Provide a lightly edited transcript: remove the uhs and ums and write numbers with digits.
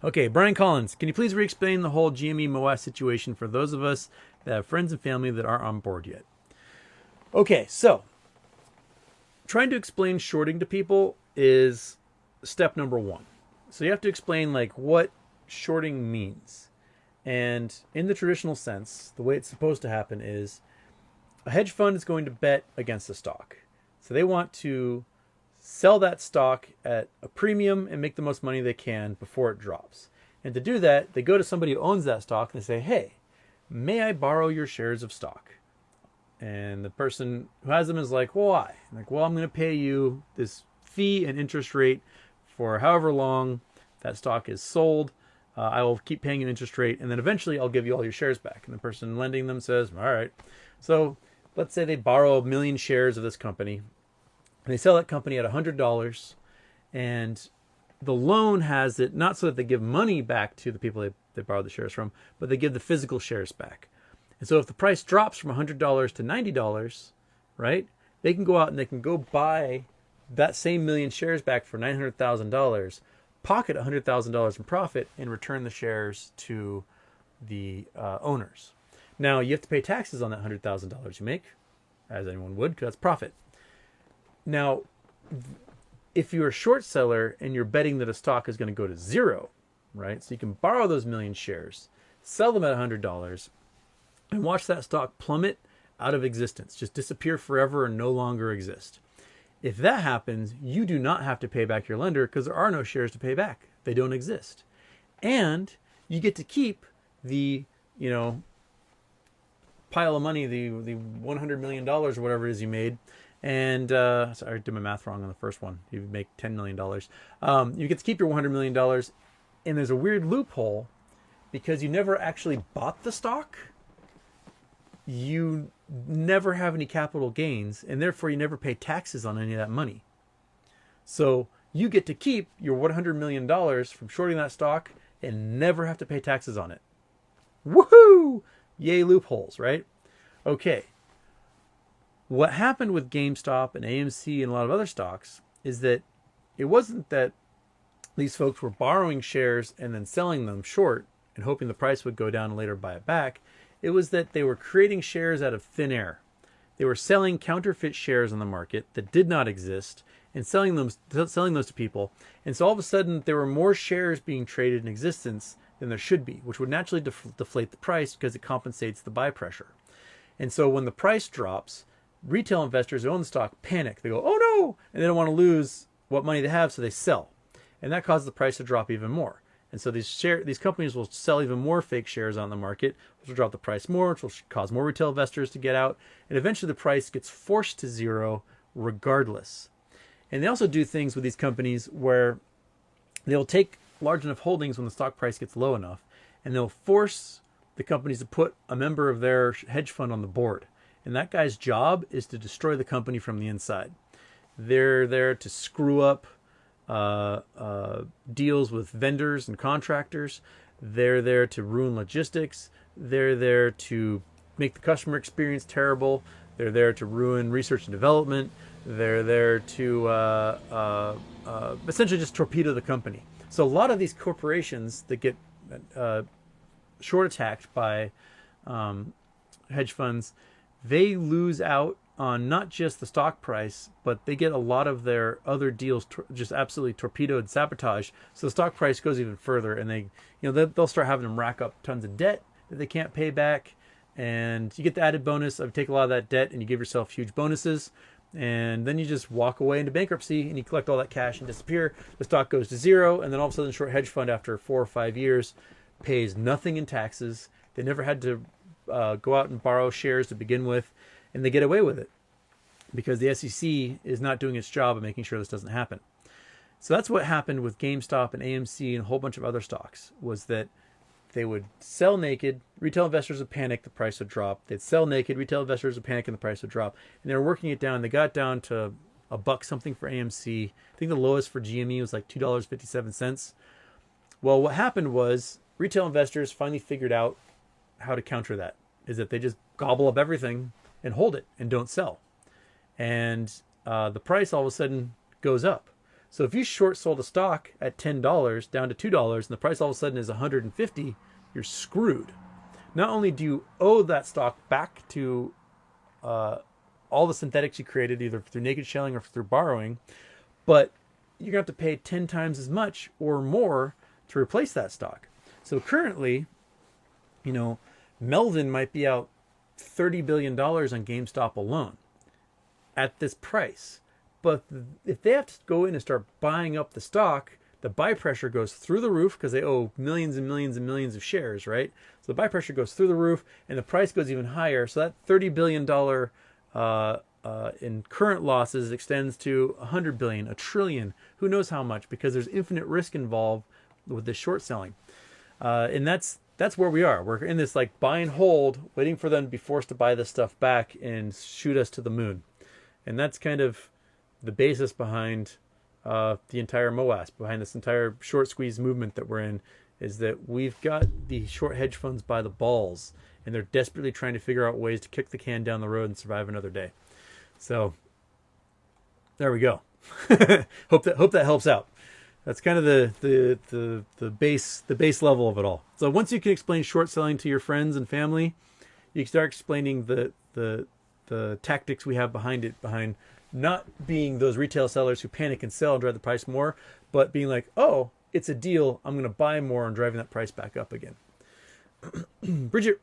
Okay, Brian Collins, can you please re-explain the whole GME Moass situation for those of us that have friends and family that aren't on board yet? Okay, so trying to explain shorting to people is step number one. So you have to explain like what shorting means. And in the traditional sense, the way it's supposed to happen is a hedge fund is going to bet against a stock. So they want to sell that stock at a premium and make the most money they can before it drops. And to do that, they go to somebody who owns that stock and they say, hey, may I borrow your shares of stock? And the person who has them is like, well, why? I'm like, well, I'm going to pay you this fee and interest rate for however long that stock is sold. I will keep paying an interest rate, and then eventually I'll give you all your shares back. And the person lending them says, all right. So let's say they borrow 1 million shares of this company. And they sell that company at $100, and the loan has it not so that they give money back to the people they borrowed the shares from, but they give the physical shares back. And so if the price drops from $100 to $90, right, they can go out and they can go buy that same million shares back for $900,000, pocket $100,000 in profit, and return the shares to the owners. Now, you have to pay taxes on that $100,000 you make, as anyone would, because that's profit. Now, if you're a short seller and you're betting that a stock is going to go to zero, right? So you can borrow those million shares, sell them at $100, and watch that stock plummet out of existence, just disappear forever and no longer exist. If that happens, you do not have to pay back your lender because there are no shares to pay back. They don't exist. And you get to keep the, pile of money, the $100 million or whatever it is you made. And sorry, I did my math wrong on the first one. You make $10 million. You get to keep your $100 million. And there's a weird loophole because you never actually bought the stock. You never have any capital gains, and therefore you never pay taxes on any of that money. So you get to keep your $100 million from shorting that stock and never have to pay taxes on it. Woohoo! Yay, loopholes, right? Okay. What happened with GameStop and AMC and a lot of other stocks is that it wasn't that these folks were borrowing shares and then selling them short and hoping the price would go down and later buy it back. It was that they were creating shares out of thin air. They were selling counterfeit shares on the market that did not exist and selling those to people. And so all of a sudden there were more shares being traded in existence than there should be, which would naturally deflate the price because it compensates the buy pressure. And so when the price drops, retail investors who own the stock panic. They go, oh no! And they don't want to lose what money they have, so they sell. And that causes the price to drop even more. And so these companies will sell even more fake shares on the market, which will drop the price more, which will cause more retail investors to get out. And eventually the price gets forced to zero regardless. And they also do things with these companies where they'll take large enough holdings when the stock price gets low enough, and they'll force the companies to put a member of their hedge fund on the board. And that guy's job is to destroy the company from the inside. They're there to screw up deals with vendors and contractors. They're there to ruin logistics. They're there to make the customer experience terrible. They're there to ruin research and development. They're there to essentially just torpedo the company. So a lot of these corporations that get short attacked by hedge funds, they lose out on not just the stock price, but they get a lot of their other deals just absolutely torpedoed and sabotaged. So the stock price goes even further, and they'll start having them rack up tons of debt that they can't pay back. And you get the added bonus of take a lot of that debt and you give yourself huge bonuses. And then you just walk away into bankruptcy and you collect all that cash and disappear. The stock goes to zero, and then all of a sudden the short hedge fund after 4 or 5 years pays nothing in taxes. They never had to go out and borrow shares to begin with, and they get away with it because the SEC is not doing its job of making sure this doesn't happen. So that's what happened with GameStop and AMC and a whole bunch of other stocks, was that they would sell naked, retail investors would panic, the price would drop. They'd sell naked, retail investors would panic, and the price would drop. And they were working it down. They got down to $1 something for AMC. I think the lowest for GME was like $2.57. Well, what happened was retail investors finally figured out how to counter that, is that they just gobble up everything and hold it and don't sell. And the price all of a sudden goes up. So if you short sold a stock at $10 down to $2 and the price all of a sudden is 150, you're screwed. Not only do you owe that stock back to all the synthetics you created, either through naked shelling or through borrowing, but you're going to have to pay 10 times as much or more to replace that stock. So currently, you know, Melvin might be out $30 billion on GameStop alone at this price. But if they have to go in and start buying up the stock, the buy pressure goes through the roof because they owe millions and millions and millions of shares, right? So the buy pressure goes through the roof and the price goes even higher. So that $30 billion in current losses extends to 100 billion, a trillion, who knows how much, because there's infinite risk involved with this short selling. And that's where we are. We're in this like buy and hold, waiting for them to be forced to buy this stuff back and shoot us to the moon. And that's kind of the basis behind the entire Moass, behind this entire short squeeze movement that we're in, is that we've got the short hedge funds by the balls, and they're desperately trying to figure out ways to kick the can down the road and survive another day. So there we go. hope that helps out. That's kind of the base level of it all. So once you can explain short selling to your friends and family, you can start explaining the tactics we have behind it, behind not being those retail sellers who panic and sell and drive the price more, but being like, oh, it's a deal, I'm going to buy more and driving that price back up again. Bridget